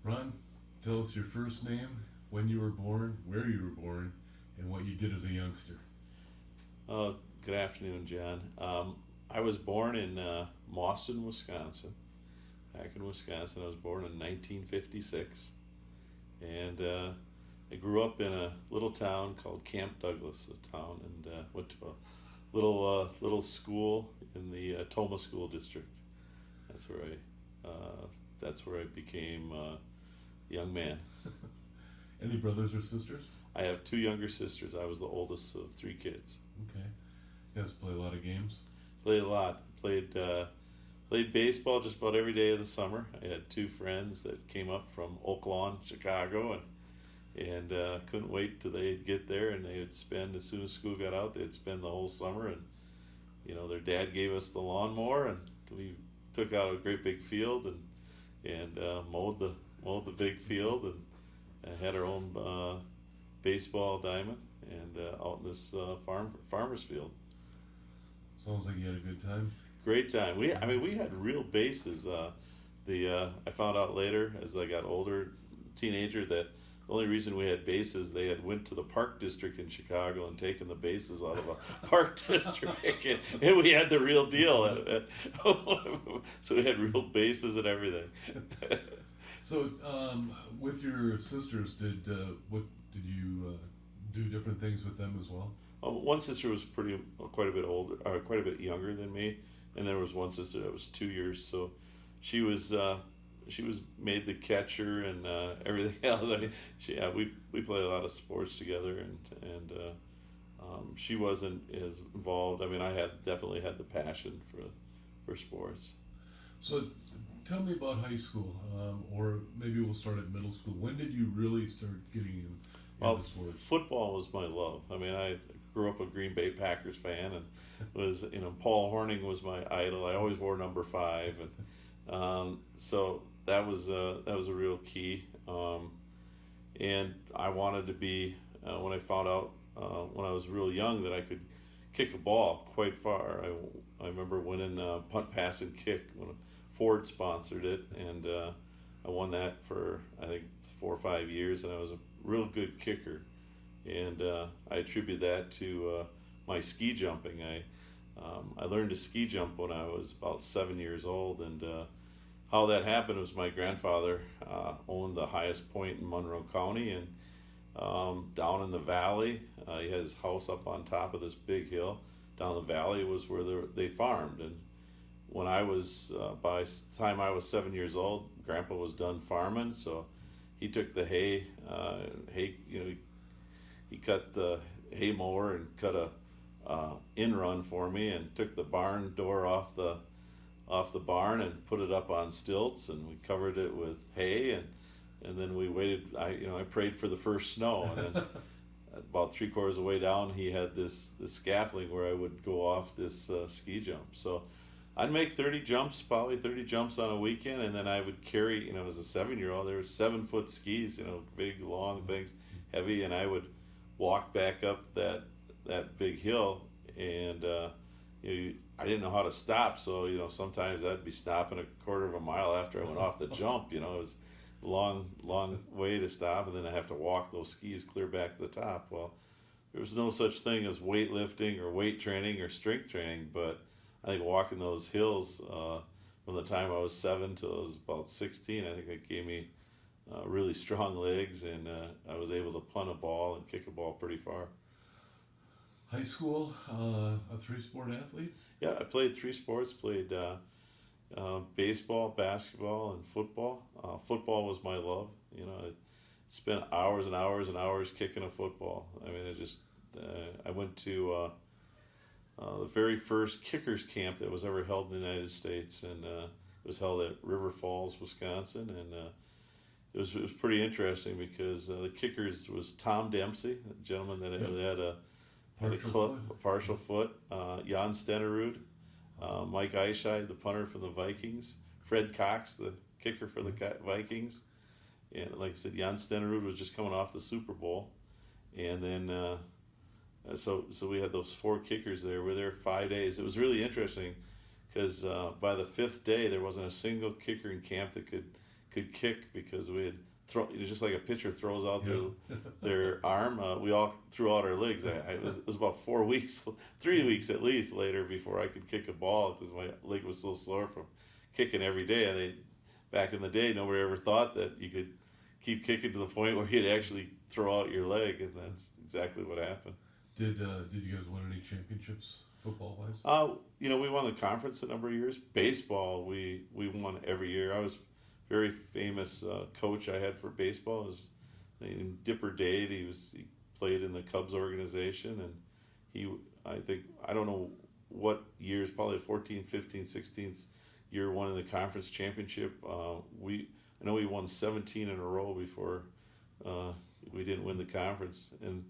Ron, tell us your first name, when you were born, where you were born, and what you did as a youngster. Uh, Good afternoon, John. I was born in Mauston, Wisconsin. Back in Wisconsin, I was born in 1956, and I grew up in a little town called Camp Douglas, a town, and went to a little school in the Toma School District. That's where I became a young man. Any brothers or sisters? I have two younger sisters. I was the oldest of three kids. Okay. You guys play a lot of games? Played a lot. Played baseball just about every day of the summer. I had two friends that came up from Oak Lawn, Chicago, and couldn't wait till they'd get there, and they would spend, as soon as school got out, they'd spend the whole summer. And their dad gave us the lawnmower, and we took out a great big field and mowed the big field, and had our own baseball diamond, and out in this farmer's field. Sounds like you had a good time. Great time. We had real bases. I found out later as I got older, teenager, that the only reason we had bases, they had went to the park district in Chicago and taken the bases out of a park district, and we had the real deal. So we had real bases and everything. So, with your sisters, what did you do different things with them as well? One sister was quite a bit older, or quite a bit younger than me, and there was one sister that was 2 years. So she was made the catcher and everything else. I mean, we played a lot of sports together, and she wasn't as involved. I mean, I definitely had the passion for sports. So, tell me about high school, or maybe we'll start at middle school. When did you really start getting into sports? Football was my love. I mean, I grew up a Green Bay Packers fan, and was Paul Hornung was my idol. I always wore number 5, and so that was a real key. And I wanted to be when I found out when I was real young that I could kick a ball quite far. I remember winning punt, pass, and kick when Ford sponsored it, and I won that for I think 4 or 5 years, and I was a real good kicker. And I attribute that to my ski jumping. I learned to ski jump when I was about 7 years old, and how that happened was my grandfather owned the highest point in Monroe County, and down in the valley, he had his house up on top of this big hill. Down the valley was where they farmed, and when I was by the time I was 7 years old, Grandpa was done farming, so he took the hay, he cut the hay mower and cut a in run for me, and took the barn door off the barn and put it up on stilts, and we covered it with hay, and then we waited. I prayed for the first snow, and then about 3/4 of the way down, he had this scaffolding where I would go off this ski jump. So I'd make 30 jumps, probably 30 jumps on a weekend, and then I would carry, as a 7-year-old, there were 7-foot skis, big, long things, heavy, and I would walk back up that big hill, and I didn't know how to stop, so sometimes I'd be stopping a 1/4 of a mile after I went off the jump. It was a long way to stop, and then I have to walk those skis clear back to the top. Well, there was no such thing as weightlifting or weight training or strength training, but I think walking those hills from the time I was 7 till I was about 16, I think it gave me really strong legs, and I was able to punt a ball and kick a ball pretty far. High school, a 3-sport athlete? Yeah, I played 3 sports. Played baseball, basketball, and football. Football was my love. I spent hours and hours and hours kicking a football. I mean, I went to the very first kickers camp that was ever held in the United States, and it was held at River Falls, Wisconsin, and it was pretty interesting because the kickers was Tom Dempsey, a gentleman that had a partial foot, Jan Stenerud, Mike Eichscheid, the punter from the Vikings, Fred Cox, the kicker for the Vikings, and like I said, Jan Stenerud was just coming off the Super Bowl, and then so we had those 4 kickers there. We were there 5 days. It was really interesting because by the 5th day there wasn't a single kicker in camp that could could kick because we had just like a pitcher throws out Yeah. their arm. We all threw out our legs. It was about 4 weeks, 3 weeks at least later before I could kick a ball because my leg was so sore from kicking every day. And back in the day, nobody ever thought that you could keep kicking to the point where you'd actually throw out your leg, and that's exactly what happened. Did you guys win any championships football wise? We won the conference a number of years. Baseball, we won every year. I was very famous coach I had for baseball was named Dipper Dade. He played in the Cubs organization, and I don't know what years, probably 14th, 15th, 16th year one in the conference championship. I know we won 17 in a row before we didn't win the conference. And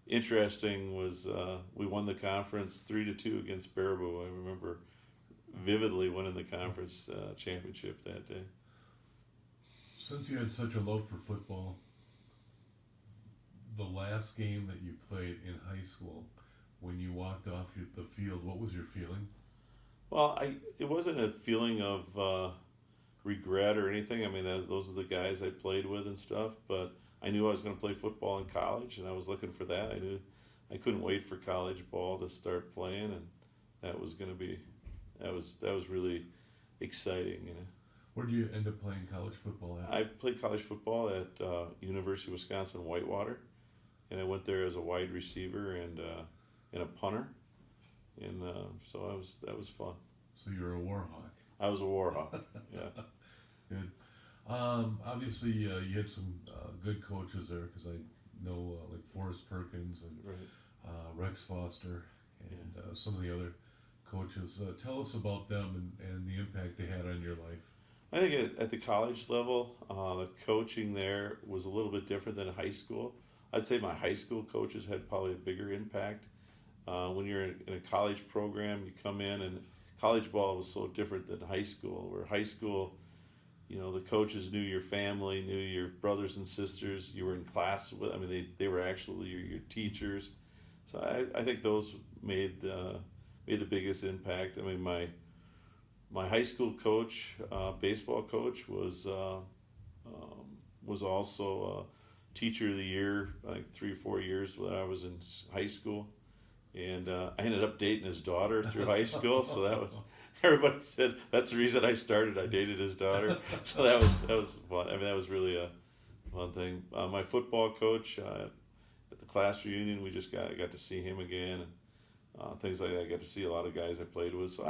interesting was we won the conference 3-2 against Baraboo. I remember vividly winning the conference championship that day. Since you had such a love for football, the last game that you played in high school, when you walked off the field, what was your feeling? Well, it wasn't a feeling of regret or anything. I mean, those are the guys I played with and stuff, but I knew I was going to play football in college, and I was looking for that. I knew I couldn't wait for college ball to start playing, and that was really exciting, you know. Where did you end up playing college football at? I played college football at University of Wisconsin Whitewater, and I went there as a wide receiver and a punter, and so that was fun. So you were a Warhawk. I was a Warhawk. Yeah. Good. Obviously, you had some good coaches there because I know like Forrest Perkins and Right. Rex Foster and some of the other coaches. Tell us about them and the impact they had on your life. I think at the college level, the coaching there was a little bit different than high school. I'd say my high school coaches had probably a bigger impact. When you're in a college program, you come in, and college ball was so different than high school. Where high school, the coaches knew your family, knew your brothers and sisters. You were in class with. I mean, they were actually your teachers. So I think those made the biggest impact. I mean, my high school coach, baseball coach, was also teacher of the year, I think 3 or 4 years when I was in high school, and I ended up dating his daughter through high school. So that was, everybody said that's the reason I started. I dated his daughter, so that was fun. I mean, that was really a fun thing. My football coach at the class reunion, I got to see him again, and things like that. I got to see a lot of guys I played with. So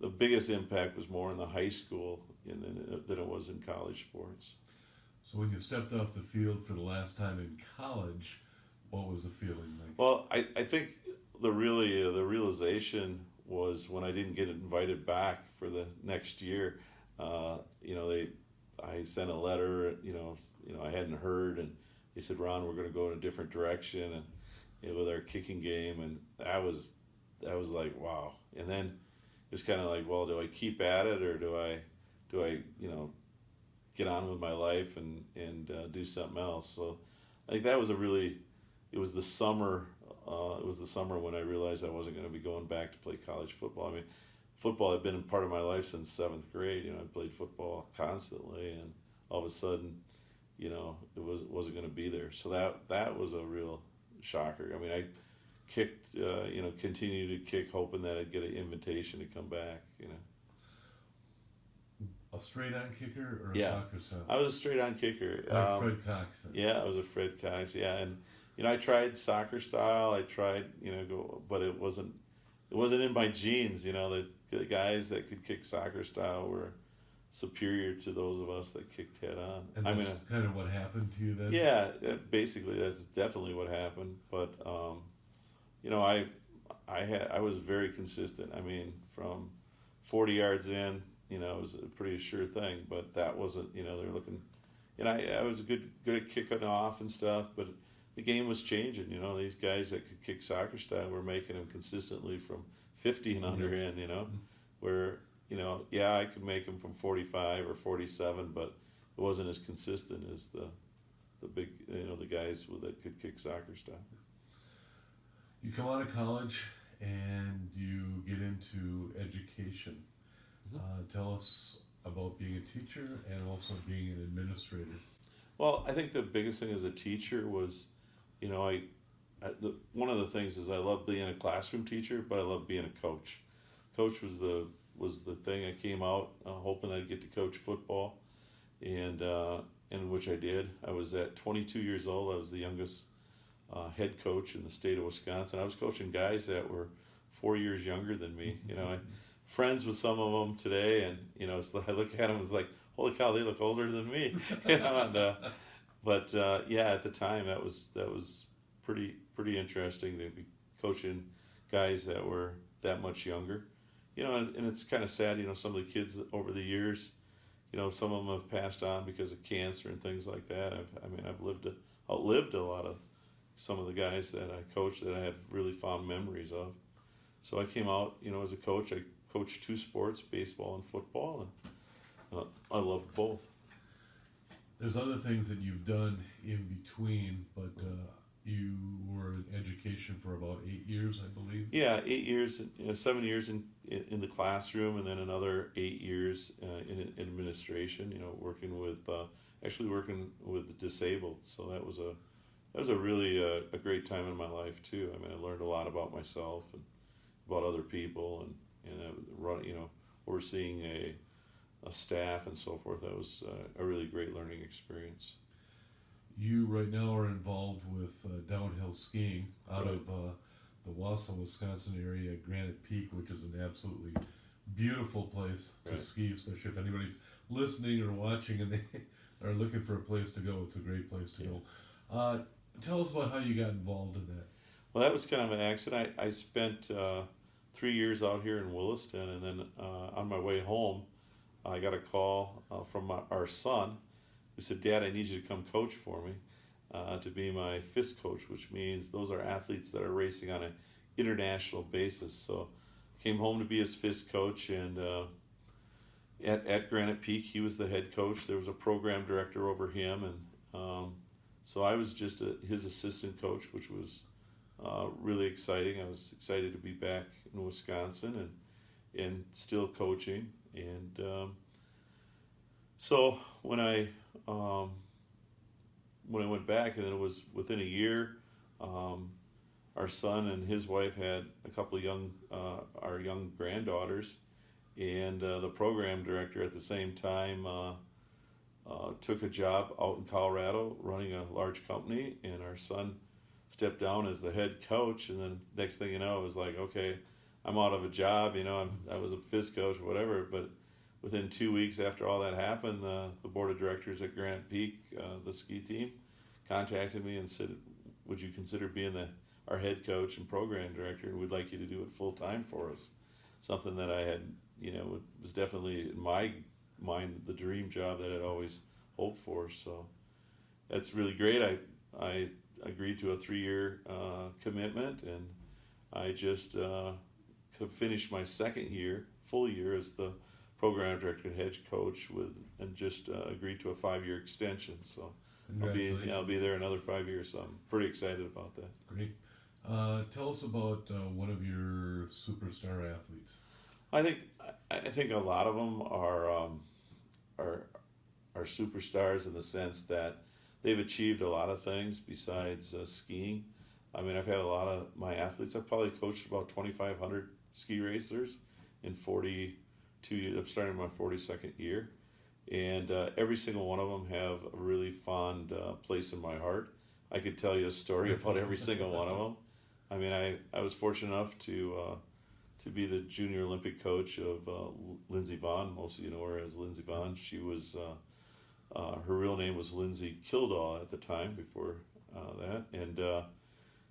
the biggest impact was more in the high school than it was in college sports. So when you stepped off the field for the last time in college, what was the feeling like? Well, I think the realization was when I didn't get invited back for the next year. I sent a letter. I hadn't heard, and they said, "Ron, we're going to go in a different direction," and with our kicking game, and that was like, wow. And then it was kind of like, well, do I keep at it, or do I get on with my life and do something else? So I think that was it was the summer when I realized I wasn't going to be going back to play college football. I mean, football had been a part of my life since 7th grade. I played football constantly, and all of a sudden, it wasn't going to be there. So that was a real shocker. I mean, I kicked, continued to kick, hoping that I'd get an invitation to come back. A straight-on kicker or a soccer style? I was a straight-on kicker. Like Fred Cox then. Yeah, I was a Fred Cox. Yeah, and I tried soccer style. I tried, but it wasn't in my genes. The guys that could kick soccer style were superior to those of us that kicked head on. And that's kind of what happened to you then? Yeah, basically that's definitely what happened. But I was very consistent. I mean, from 40 yards in, it was a pretty sure thing. But that wasn't, they were looking. I was good at kicking off and stuff, but the game was changing. These guys that could kick soccer style were making them consistently from 50 and under in. Where I could make them from 45 or 47, but it wasn't as consistent as the big, the guys that could kick soccer style. You come out of college and you get into education. Tell us about being a teacher and also being an administrator? Well, I think the biggest thing as a teacher was, you know, one of the things is I love being a classroom teacher, but I love being a coach. Coach was the thing. I came out hoping I'd get to coach football, and which I did. I was at 22 years old. I was the youngest head coach in the state of Wisconsin. I was coaching guys that were 4 years younger than me. You know, I friends with some of them today, and you know, I look at them, it's like, holy cow, they look older than me. You know, but yeah, at the time that was pretty interesting to be coaching guys that were that much younger. You know, and it's kind of sad. You know, some of the kids over the years, you know, some of them have passed on because of cancer and things like that. I've outlived a lot of some of the guys that I coached that I have really fond memories of. So I came out, you know, as a coach. I coached two sports, baseball and football, and I love both. There's other things that you've done in between, but you were in education for about 8 years, I believe. Yeah, 8 years, 7 years in the classroom, and then another 8 years in administration. You know, working with the disabled. So that was a really a great time in my life too. I mean, I learned a lot about myself and about other people, and you know, overseeing a staff and so forth. That was a really great learning experience. You right now are involved with downhill skiing out of the Wausau, Wisconsin area, Granite Peak, which is an absolutely beautiful place to ski, especially if anybody's listening or watching and they are looking for a place to go. It's a great place to go. Tell us about how you got involved in that. Well, that was kind of an accident. I spent 3 years out here in Williston, and then on my way home, I got a call from our son, who said, "Dad, I need you to come coach for me, to be my FIS coach," which means those are athletes that are racing on an international basis. So came home to be his FIS coach, and at Granite Peak, he was the head coach. There was a program director over him, and so I was just his assistant coach, which was really exciting. I was excited to be back in Wisconsin and still coaching. And so when I went back, and then it was within a year, our son and his wife had a couple of our young granddaughters, and the program director at the same time took a job out in Colorado running a large company, and our son stepped down as the head coach. And then next thing you know, it was like, okay, I'm out of a job. You know, I was a FIS coach or whatever, but within 2 weeks after all that happened, the board of directors at Granite Peak, the ski team, contacted me and said, "Would you consider being our head coach and program director? We'd like you to do it full time for us." Something that I had, you know, was definitely in my mind the dream job that I'd always hoped for. So that's really great. I agreed to a 3-year commitment, and I just finished my second full year as the program director and head coach and just agreed to a 5-year extension. So I'll be there another 5 years. So I'm pretty excited about that. Great. Tell us about one of your superstar athletes. I think a lot of them are superstars in the sense that they've achieved a lot of things besides skiing. I mean, I've had a lot of my athletes. I've probably coached about 2,500 ski racers in 42 years. I'm starting my 42nd year, and every single one of them have a really fond place in my heart. I could tell you a story about every single one of them. I mean, I was fortunate enough to be the junior Olympic coach of Lindsey Vonn. Most of you know her as Lindsey Vonn. She was her real name was Lindsay Kildall at the time before that, and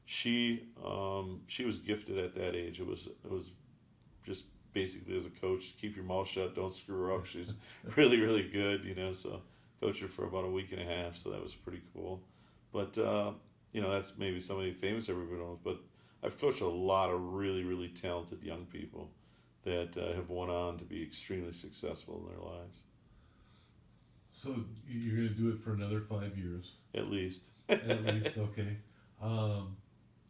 she was gifted at that age. It was just basically, as a coach, keep your mouth shut, don't screw her up. She's really, really good, you know. So coached her for about a week and a half, so that was pretty cool. But you know, that's maybe somebody famous everybody knows. But I've coached a lot of really, really talented young people that have went on to be extremely successful in their lives. So you're going to do it for another 5 years? At least. At least, okay.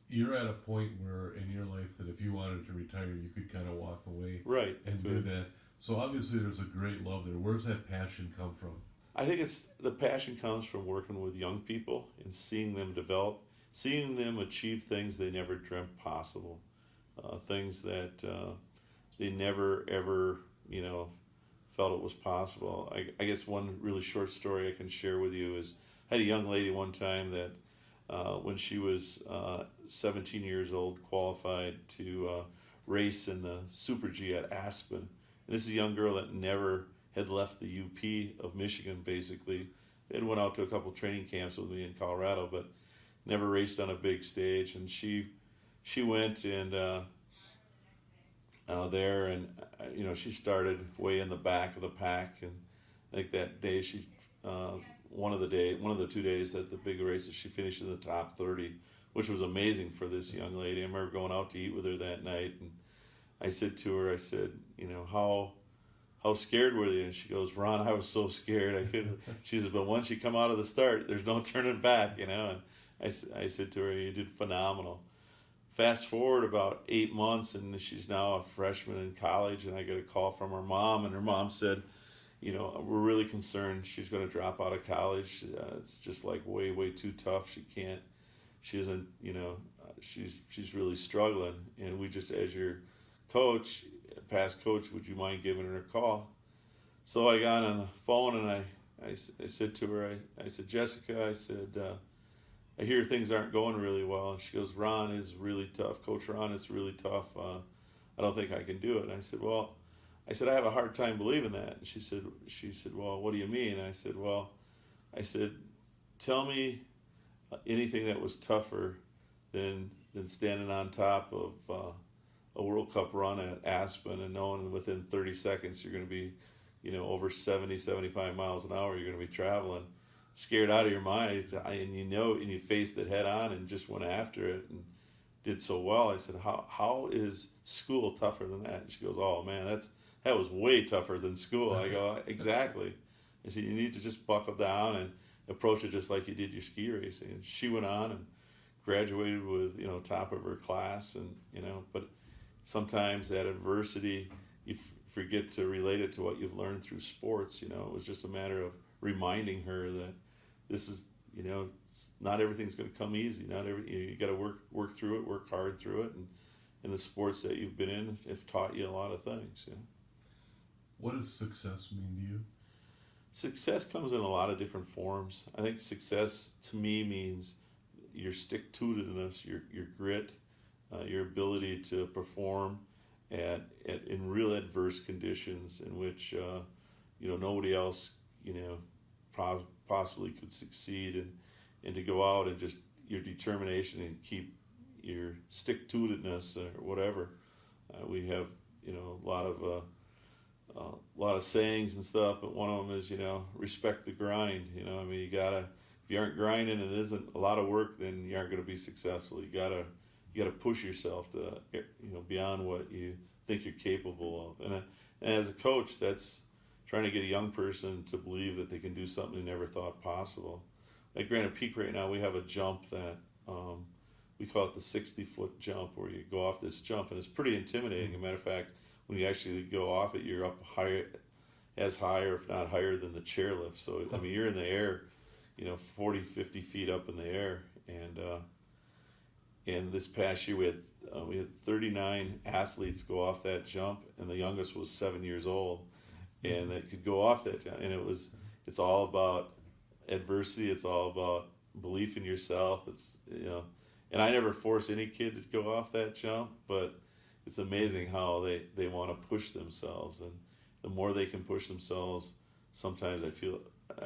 You're at a point where in your life that if you wanted to retire, you could kind of walk away right, and do that. So obviously there's a great love there. Where's that passion come from? I think it's the passion comes from working with young people and seeing them develop, seeing them achieve things they never dreamt possible, things that they never ever felt it was possible. I guess one really short story I can share with you is I had a young lady one time that when she was 17 years old qualified to race in the Super G at Aspen. And this is a young girl that never had left the UP of Michigan, basically. And went out to a couple training camps with me in Colorado, but never raced on a big stage. And she went and there, and she started way in the back of the pack. And I think that day she one of the 2 days at the big races, she finished in the top 30, which was amazing for this young lady. I remember going out to eat with her that night, and I said to her, I said, how scared were you? And she goes, Ron, I was so scared I couldn't. She said, but once you come out of the start, there's no turning back, And I said to her, you did phenomenal. Fast forward about 8 months, and she's now a freshman in college, and I get a call from her mom, and her mom said, we're really concerned she's going to drop out of college. It's just like way, way too tough. She isn't, she's really struggling. And we just, as your coach, past coach, would you mind giving her a call? So I got on the phone and I said to her, I said, Jessica, I said, I hear things aren't going really well. And she goes, Ron is really tough. Coach Ron, it's really tough. I don't think I can do it. And I said, I have a hard time believing that. And she said, well, what do you mean? And I said, tell me anything that was tougher than standing on top of a World Cup run at Aspen and knowing within 30 seconds you're going to be, over 70, 75 miles an hour, you're going to be traveling, scared out of your mind, and you faced it head on and just went after it and did so well. I said, how is school tougher than that? And she goes, oh man, that was way tougher than school. I go, exactly. I said, you need to just buckle down and approach it just like you did your ski racing. And she went on and graduated with, top of her class, and, but sometimes that adversity, you forget to relate it to what you've learned through sports. It was just a matter of reminding her that this is, not everything's going to come easy. You got to work through it, work hard through it, and the sports that you've been in have taught you a lot of things. What does success mean to you? Success comes in a lot of different forms. I think success to me means your stick-to-itiveness, your grit, your ability to perform in real adverse conditions in which nobody else possibly could succeed, and to go out and just your determination and keep your stick-to-itiveness or whatever. We have a lot of sayings and stuff, but one of them is respect the grind. You gotta, if you aren't grinding and it isn't a lot of work, then you aren't going to be successful. You gotta push yourself to beyond what you think you're capable of. And as a coach, that's trying to get a young person to believe that they can do something they never thought possible. At Granite Peak right now, we have a jump that we call it the 60-foot jump, where you go off this jump, and it's pretty intimidating. As a matter of fact, when you actually go off it, you're up higher, as high or if not higher than the chairlift. So you're in the air, 40, 50 feet up in the air, and this past year we had 39 athletes go off that jump, and the youngest was 7 years old, and they could go off that jump. And it's all about adversity. It's all about belief in yourself. And I never force any kid to go off that jump, but it's amazing how they want to push themselves, and the more they can push themselves, sometimes I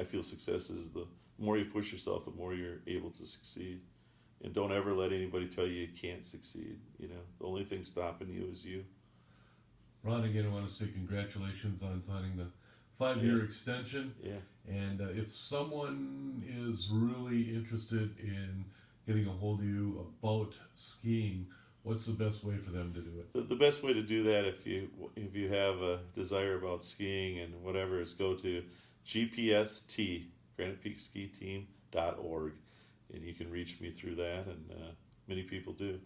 feel success is the more you push yourself, the more you're able to succeed. And don't ever let anybody tell you you can't succeed. The only thing stopping you is you. Ron, again, I want to say congratulations on signing the 5-year extension. Yeah. And if someone is really interested in getting a hold of you about skiing, what's the best way for them to do it? The best way to do that, if you have a desire about skiing and whatever, is go to GPST, GranitePeakSkiTeam.org, and you can reach me through that, and many people do.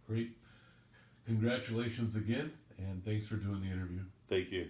Great. Congratulations again, and thanks for doing the interview. Thank you.